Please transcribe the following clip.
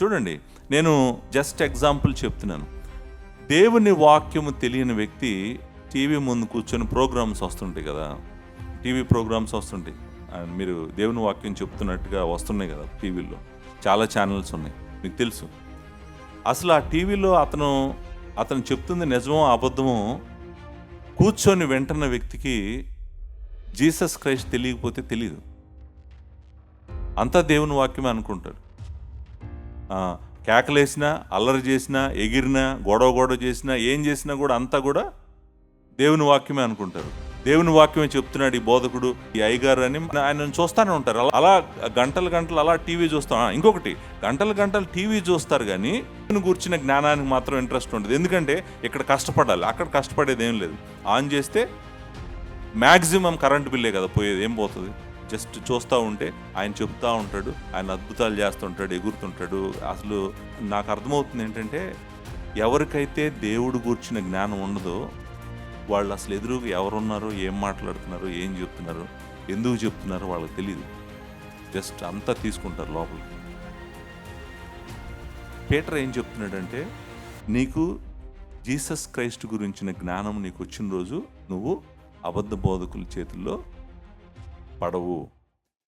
చూడండి, నేను just example చెప్తున్నాను. దేవుని వాక్యము తెలియని వ్యక్తి టీవీ ముందు కూర్చొని ప్రోగ్రామ్స్ వస్తుంటాయి కదా, టీవీ ప్రోగ్రామ్స్ వస్తుంటాయి. మీరు దేవుని వాక్యం చెప్తున్నట్టుగా వస్తున్నాయి కదా టీవీలో, చాలా ఛానల్స్ ఉన్నాయి, మీకు తెలుసు. అసలు ఆ టీవీలో అతను చెప్తుంది నిజమో అబద్ధమో కూర్చొని వింటున్న వ్యక్తికి జీసస్ క్రైస్ట్ తెలియకపోతే తెలియదు. అంతా దేవుని వాక్యమే అనుకుంటాడు. కేకలేసినా, అల్లరి చేసినా, ఎగిరినా, గొడవ చేసినా, ఏం చేసినా కూడా అంతా కూడా దేవుని వాక్యమే అనుకుంటారు. దేవుని వాక్యమే చెప్తున్నాడు ఈ బోధకుడు, ఈ అయ్యగారు అని ఆయనను చూస్తూనే ఉంటారు. అలా గంటలు అలా టీవీ చూస్తాం. ఇంకొకటి, గంటలు టీవీ చూస్తారు కానీ దేవుని గురించిన జ్ఞానానికి మాత్రం ఇంట్రెస్ట్ ఉంటుంది. ఎందుకంటే ఇక్కడ కష్టపడాలి, అక్కడ కష్టపడేది ఏం లేదు. ఆన్ చేస్తే మ్యాక్సిమం కరెంట్ బిల్లే కదా పోయేది, ఏం పోతుంది. జస్ట్ చూస్తూ ఉంటే ఆయన చెప్తూ ఉంటాడు, ఆయన అద్భుతాలు చేస్తుంటాడు, ఎగురుతుంటాడు. అసలు నాకు అర్థమవుతుంది ఏంటంటే, ఎవరికైతే దేవుడు గూర్చిన జ్ఞానం ఉండదో వాళ్ళు అసలు ఎదురుగా ఎవరున్నారో, ఏం మాట్లాడుతున్నారో, ఏం చెప్తున్నారు, ఎందుకు చెప్తున్నారో వాళ్ళకి తెలియదు. జస్ట్ అంతా తీసుకుంటారు లోపలికి. పీటర్ ఏం చెప్తున్నాడంటే, నీకు జీసస్ క్రైస్ట్ గురించిన జ్ఞానం నీకు వచ్చిన రోజు నువ్వు అబద్ధ బోధకుల చేతుల్లో పడవు.